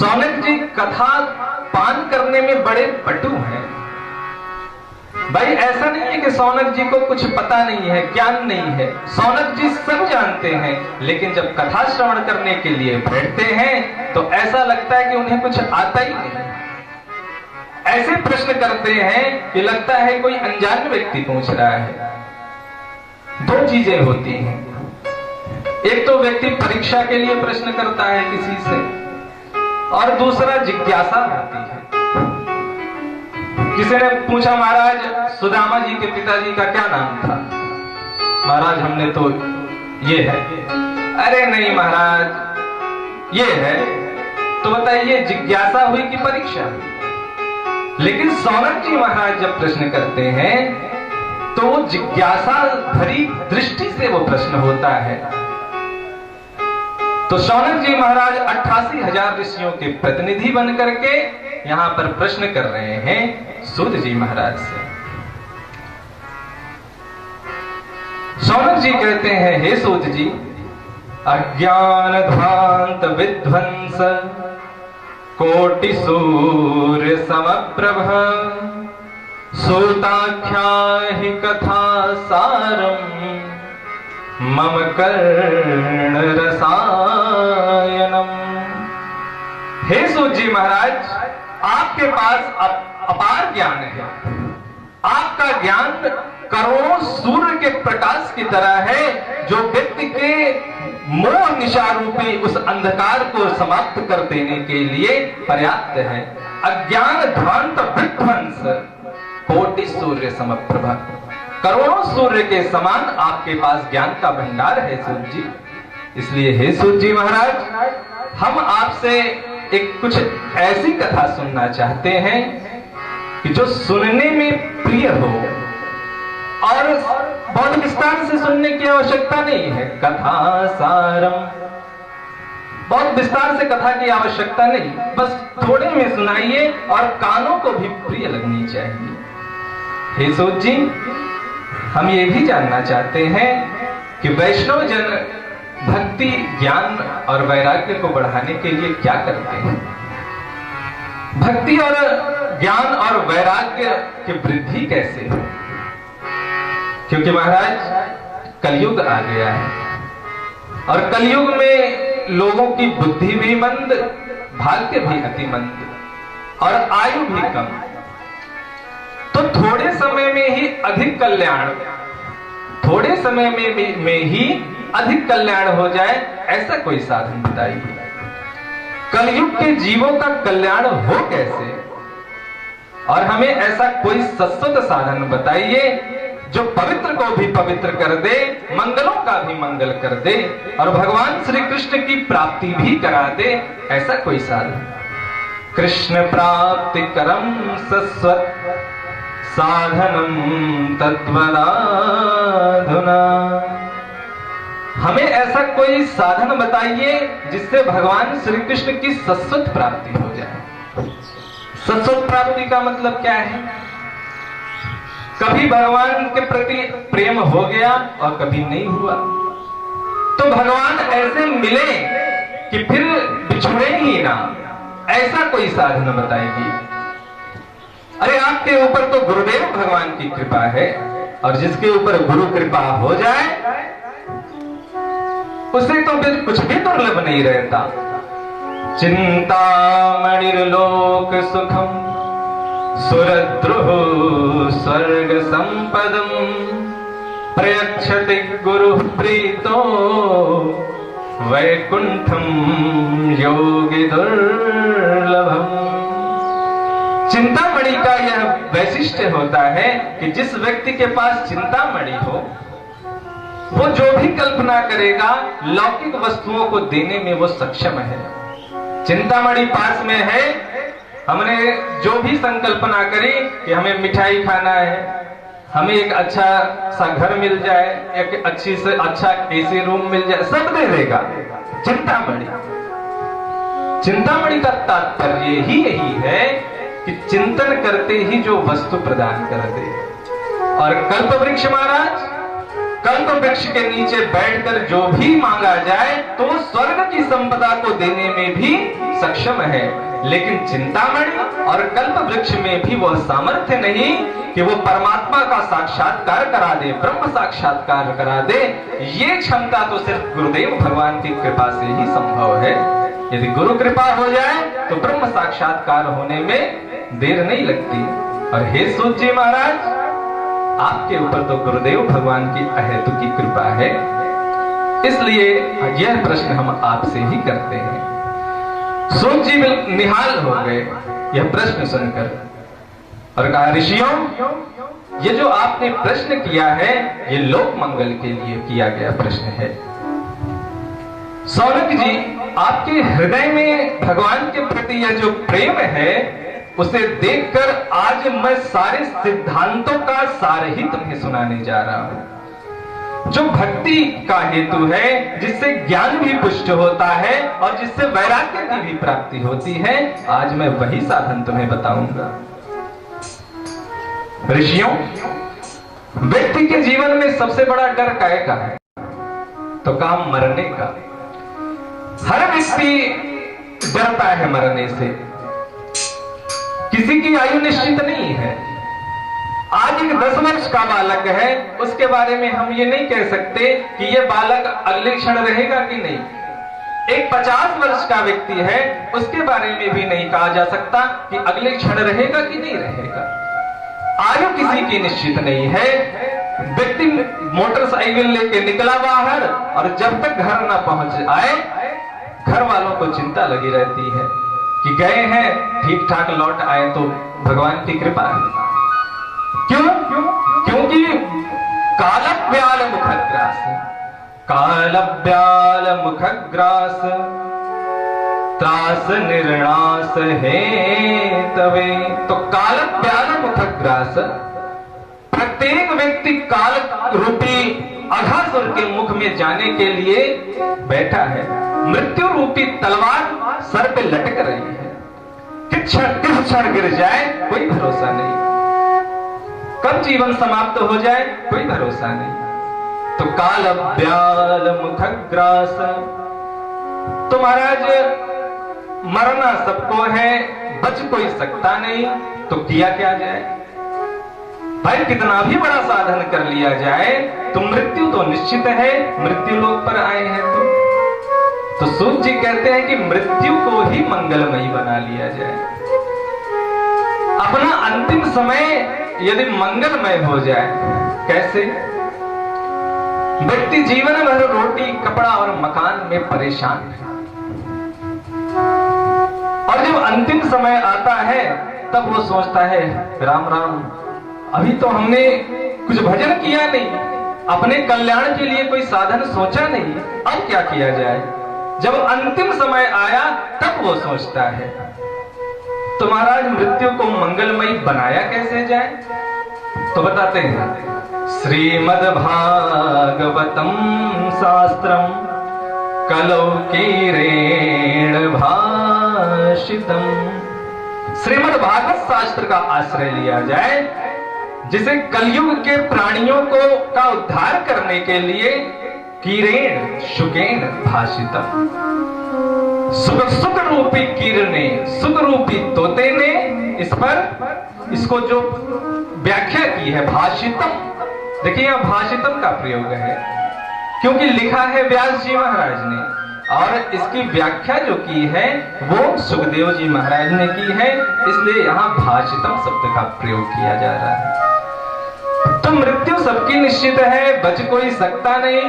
सौनक जी कथा पान करने में बड़े पटु हैं। भाई ऐसा नहीं है कि सौनक जी को कुछ पता नहीं है, ज्ञान नहीं है। सौनक जी सब जानते हैं, लेकिन जब कथा श्रवण करने के लिए बैठते हैं तो ऐसा लगता है कि उन्हें कुछ आता ही नहीं। ऐसे प्रश्न करते हैं कि लगता है कोई अनजान व्यक्ति पूछ रहा है। दो चीजें होती हैं, एक तो व्यक्ति परीक्षा के लिए प्रश्न करता है किसी से, और दूसरा जिज्ञासा होती है। किसी ने पूछा, महाराज सुदामा जी के पिताजी का क्या नाम था? महाराज हमने तो ये है। अरे नहीं महाराज ये है। तो बताइए जिज्ञासा हुई कि परीक्षा हुई? लेकिन सौनक जी महाराज जब प्रश्न करते हैं तो वो जिज्ञासा भरी दृष्टि से वो प्रश्न होता है। तो सौनक जी महाराज 88,000 ऋषियों के प्रतिनिधि बन करके यहां पर प्रश्न कर रहे हैं सूत जी महाराज से। सौनक जी कहते हैं, हे सूत जी, अज्ञान ध्वांत विध्वंस कोटि सूर्य समप्रभ सूताख्या हि कथा सारम मम कर्ण रसायनम। हे सूत जी महाराज, आपके पास अपार ज्ञान है। आपका ज्ञान करोड़ों सूर्य के प्रकाश की तरह है, जो व्यक्ति के मोह निशा रूपी उस अंधकार को समाप्त कर देने के लिए पर्याप्त है। अज्ञान ध्वांत विध्वंस कोटि सूर्य समप्रभा, करोड़ों सूर्य के समान आपके पास ज्ञान का भंडार है सूत जी। इसलिए हे सूत जी महाराज, हम आपसे एक कुछ ऐसी कथा सुनना चाहते हैं कि जो सुनने में प्रिय हो, और बहुत विस्तार से सुनने की आवश्यकता नहीं है। कथा सारम, बहुत विस्तार से कथा की आवश्यकता नहीं, बस थोड़े में सुनाइए और कानों को भी प्रिय लगनी चाहिए। हे सूत जी, हम ये भी जानना चाहते हैं कि वैष्णव जन भक्ति, ज्ञान और वैराग्य को बढ़ाने के लिए क्या करते हैं? भक्ति और ज्ञान और वैराग्य की वृद्धि कैसे हो? क्योंकि महाराज कलयुग आ गया है, और कलयुग में लोगों की बुद्धि भी मंद, भाग्य भी अति मंद, और आयु भी कम। तो थोड़े समय में ही अधिक कल्याण, थोड़े समय में ही अधिक कल्याण हो जाए, ऐसा कोई साधन बताइए। कलयुग के जीवों का कल्याण हो कैसे? और हमें ऐसा कोई शाश्वत साधन बताइए जो पवित्र को भी पवित्र कर दे, मंगलों का भी मंगल कर दे, और भगवान श्री कृष्ण की प्राप्ति भी करा दे। ऐसा कोई साधन? कृष्ण प्राप्ति करम शाश्वत साधनम तद्वदाधुना। हमें ऐसा कोई साधन बताइए जिससे भगवान श्री कृष्ण की शाश्वत प्राप्ति हो जाए। शाश्वत प्राप्ति का मतलब क्या है? कभी भगवान के प्रति प्रेम हो गया और कभी नहीं हुआ, तो भगवान ऐसे मिले कि फिर बिछुड़े ही ना, ऐसा कोई साधन बताएगी। अरे आपके ऊपर तो गुरुदेव भगवान की कृपा है, और जिसके ऊपर गुरु कृपा हो जाए उसे तो फिर कुछ भी दुर्लभ नहीं रहता। चिंतामणिर्लोक सुखम सुरद्रुः स्वर्ग संपदम प्रयच्छति गुरु प्रीतो वैकुंठम योगी दुर्लभम। चिंतामणि का यह वैशिष्ट्य होता है कि जिस व्यक्ति के पास चिंतामणि हो, वो जो भी कल्पना करेगा लौकिक वस्तुओं को देने में वो सक्षम है। चिंतामणि पास में है, हमने जो भी संकल्पना करी कि हमें मिठाई खाना है, हमें एक अच्छा सा घर मिल जाए, एक अच्छी से अच्छा एसी रूम मिल जाए, सब दे देगा चिंतामणि। चिंतामणि का तात्पर्य ही यही है कि चिंतन करते ही जो वस्तु प्रदान कर दे। और कल्प वृक्ष महाराज, कल्प वृक्ष के नीचे बैठकर जो भी मांगा जाए तो स्वर्ग की संपदा को देने में भी सक्षम है, लेकिन चिंतामणि और कल्प वृक्ष में भी वह सामर्थ्य नहीं कि वो परमात्मा का साक्षात्कार करा दे, ब्रह्म साक्षात्कार करा दे। ये क्षमता तो सिर्फ गुरुदेव भगवान की कृपा से ही संभव है। यदि गुरु कृपा हो जाए तो ब्रह्म साक्षात्कार होने में देर नहीं लगती। और हे सूत जी महाराज, आपके ऊपर तो गुरुदेव भगवान की अहेतुकी कृपा है, इसलिए यह प्रश्न हम आपसे ही करते हैं। सूत जी निहाल हो गए यह प्रश्न सुनकर और कहा, ऋषियों, ये जो आपने प्रश्न किया है ये लोक मंगल के लिए किया गया प्रश्न है। सौनक जी, आपके हृदय में भगवान के प्रति यह जो प्रेम है उसे देखकर आज मैं सारे सिद्धांतों का सार ही तुम्हें सुनाने जा रहा हूं। जो भक्ति का हेतु है, जिससे ज्ञान भी पुष्ट होता है और जिससे वैराग्य की भी प्राप्ति होती है, आज मैं वही साधन तुम्हें बताऊंगा। ऋषियों, व्यक्ति के जीवन में सबसे बड़ा डर काय का है? तो काम मरने का। हर व्यक्ति डरता है मरने से। किसी की आयु निश्चित नहीं है। आज एक 10 वर्ष का बालक है, उसके बारे में हम ये नहीं कह सकते कि यह बालक अगले क्षण रहेगा कि नहीं। एक 50 वर्ष का व्यक्ति है, उसके बारे में भी नहीं कहा जा सकता कि अगले क्षण रहेगा कि नहीं रहेगा। आयु किसी की निश्चित नहीं है। व्यक्ति मोटरसाइकिल लेके निकला बाहर और जब तक घर ना पहुंच आए, घर वालों को चिंता लगी रहती है कि गए हैं, ठीक ठाक लौट आए तो भगवान की कृपा है। क्यों? क्योंकि कालव्याल मुखग्रास, कालव्याल मुखग्रास त्रास निर्णास है तवे। तो कालव्याल मुखग्रास, प्रत्येक व्यक्ति काल रूपी अघासुर के मुख में जाने के लिए बैठा है। मृत्यु रूपी तलवार सर पे लटक रही है। किस क्षण गिर जाए कोई भरोसा नहीं, कब जीवन समाप्त हो जाए कोई भरोसा नहीं। तो कालव्याल मुखग्रास। तो महाराज, मरना सबको है, बच कोई सकता नहीं, तो किया क्या जाए? भाई, कितना भी बड़ा साधन कर लिया जाए तो मृत्यु तो निश्चित है। मृत्यु लोक पर आए हैं तो सूत जी कहते हैं कि मृत्यु को ही मंगलमयी बना लिया जाए। अपना अंतिम समय यदि मंगलमय हो जाए, कैसे? व्यक्ति जीवन भर रोटी, कपड़ा और मकान में परेशान है, और जब अंतिम समय आता है तब वो सोचता है, राम राम, अभी तो हमने कुछ भजन किया नहीं, अपने कल्याण के लिए कोई साधन सोचा नहीं, अब क्या किया जाए? जब अंतिम समय आया तब वो सोचता है। तो महाराज, मृत्यु को मंगलमयी बनाया कैसे जाए? तो बताते हैं, श्रीमद् भागवतम शास्त्रम कलौ कीरेण भाषितम। श्रीमद् भागवत शास्त्र का आश्रय लिया जाए, जिसे कलयुग के प्राणियों को का उद्धार करने के लिए कीरेण शुकेन भाषितम। सुख रूपी कीरने, सुख रूपी तोते ने इसको जो व्याख्या की है, भाषितम। देखिए, यहां भाषितम का प्रयोग है क्योंकि लिखा है व्यास जी महाराज ने, और इसकी व्याख्या जो की है वो सुखदेव जी महाराज ने की है, इसलिए यहां भाषितम शब्द का प्रयोग किया जा रहा है। तो मृत्यु सबकी निश्चित है, बच कोई सकता नहीं।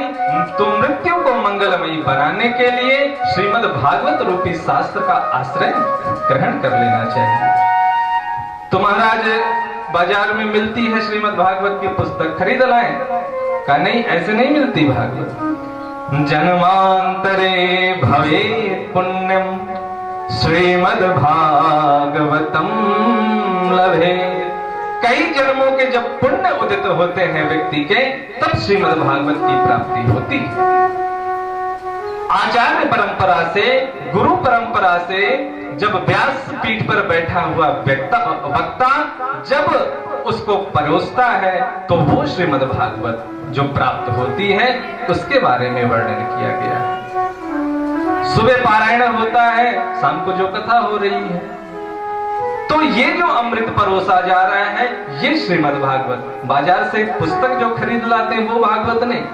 तो मृत्यु को मंगलमयी बनाने के लिए श्रीमद् भागवत रूपी शास्त्र का आश्रय ग्रहण कर लेना चाहिए। तो महाराज, बाजार में मिलती है श्रीमद् भागवत की पुस्तक, खरीद लाएं? का नहीं, ऐसे नहीं मिलती भागवत। जन्मांतरे भवे पुण्यम श्रीमद् भागवतम लभे। कई जन्मों के जब पुण्य उदित होते हैं व्यक्ति के, तब श्रीमद् भागवत की प्राप्ति होती है। आचार्य परंपरा से, गुरु परंपरा से जब व्यास पीठ पर बैठा हुआ वक्ता जब उसको परोसता है, तो वो श्रीमद् भागवत जो प्राप्त होती है उसके बारे में वर्णन किया गया है। सुबह पारायण होता है, शाम को जो कथा हो रही है। तो ये जो अमृत परोसा जा रहा है, ये श्रीमद् भागवत। बाजार से पुस्तक जो खरीद लाते हैं वो भागवत नहीं।